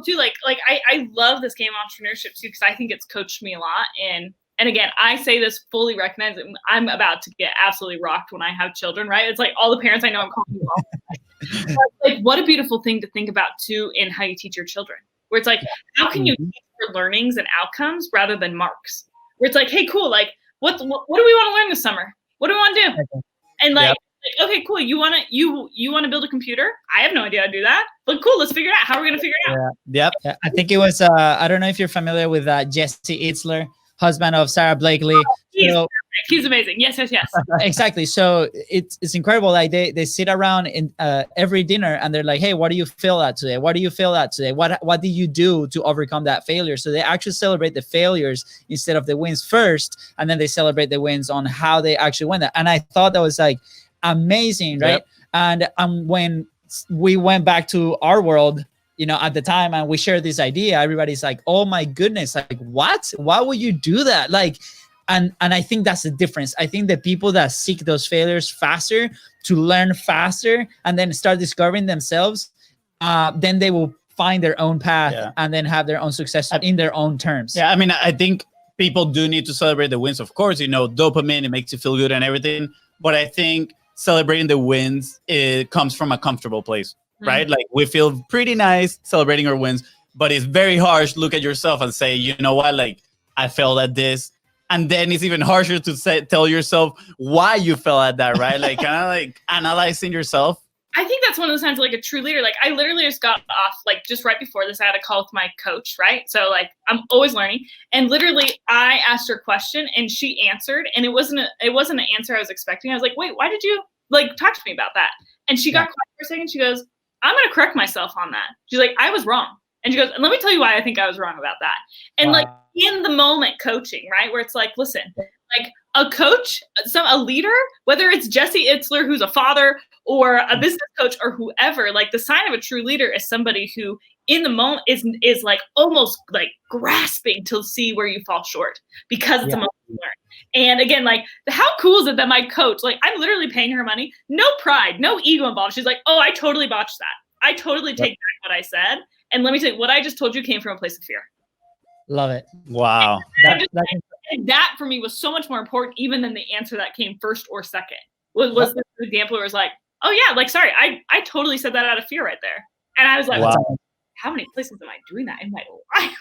beautiful too. Like I love this game of entrepreneurship too, because I think it's coached me a lot. And again, I say this fully recognizing I'm about to get absolutely rocked when I have children, right? It's like all the parents I know I'm calling you all. But like, what a beautiful thing to think about too in how you teach your children. Where it's like, how can you teach for learnings and outcomes rather than marks? Where it's like, hey, cool, like what do we want to learn this summer? What do we want to do? And like, okay, cool. You wanna build a computer? I have no idea how to do that. But cool, let's figure it out. How are we gonna figure it out? Yeah. I think it was I don't know if you're familiar with Jesse Itzler, husband of Sarah Blakely. Oh, he's amazing. Yes. Exactly. So it's incredible. Like they sit around in every dinner and they're like, hey, what do you feel at today? What do you feel at today? What did you do to overcome that failure? So they actually celebrate the failures instead of the wins first, and then they celebrate the wins on how they actually win that. And I thought that was like amazing, right? And when we went back to our world, you know, at the time, and we shared this idea, everybody's like, oh my goodness, like what? Why would you do that? Like, and I think that's the difference. I think the people that seek those failures faster to learn faster and then start discovering themselves, then they will find their own path and then have their own success in their own terms. Yeah, I mean, I think people do need to celebrate the wins, of course, you know, dopamine, it makes you feel good and everything. But I think celebrating the wins, it comes from a comfortable place, right? Like we feel pretty nice celebrating our wins, but it's very harsh to look at yourself and say, you know what, like I failed at this. And then it's even harsher to tell yourself why you fell at that, right? Like kind of like analyzing yourself. I think that's one of those times like a true leader. Like I literally just got off, like just right before this, I had a call with my coach, right? So like I'm always learning. And literally I asked her a question and she answered, and it wasn't an answer I was expecting. I was like, wait, why did you like talk to me about that? And she got quiet for a second. She goes, I'm going to correct myself on that. She's like, I was wrong. And she goes, and let me tell you why I think I was wrong about that. And like in the moment coaching, right? Where it's like, listen, like a coach, a leader, whether it's Jesse Itzler, who's a father, or a business coach, or whoever, like the sign of a true leader is somebody who in the moment is like almost like grasping to see where you fall short because it's a moment to learn. And again, like how cool is it that my coach, like I'm literally paying her money, no pride, no ego involved. She's like, oh, I totally botched that. I totally take back what I said. And let me tell you, what I just told you came from a place of fear. Love it. Wow. That for me was so much more important even than the answer that came first or second. Was this example where it was like, oh yeah, like, sorry, I totally said that out of fear right there. And I was like, wow, how many places am I doing that in my life?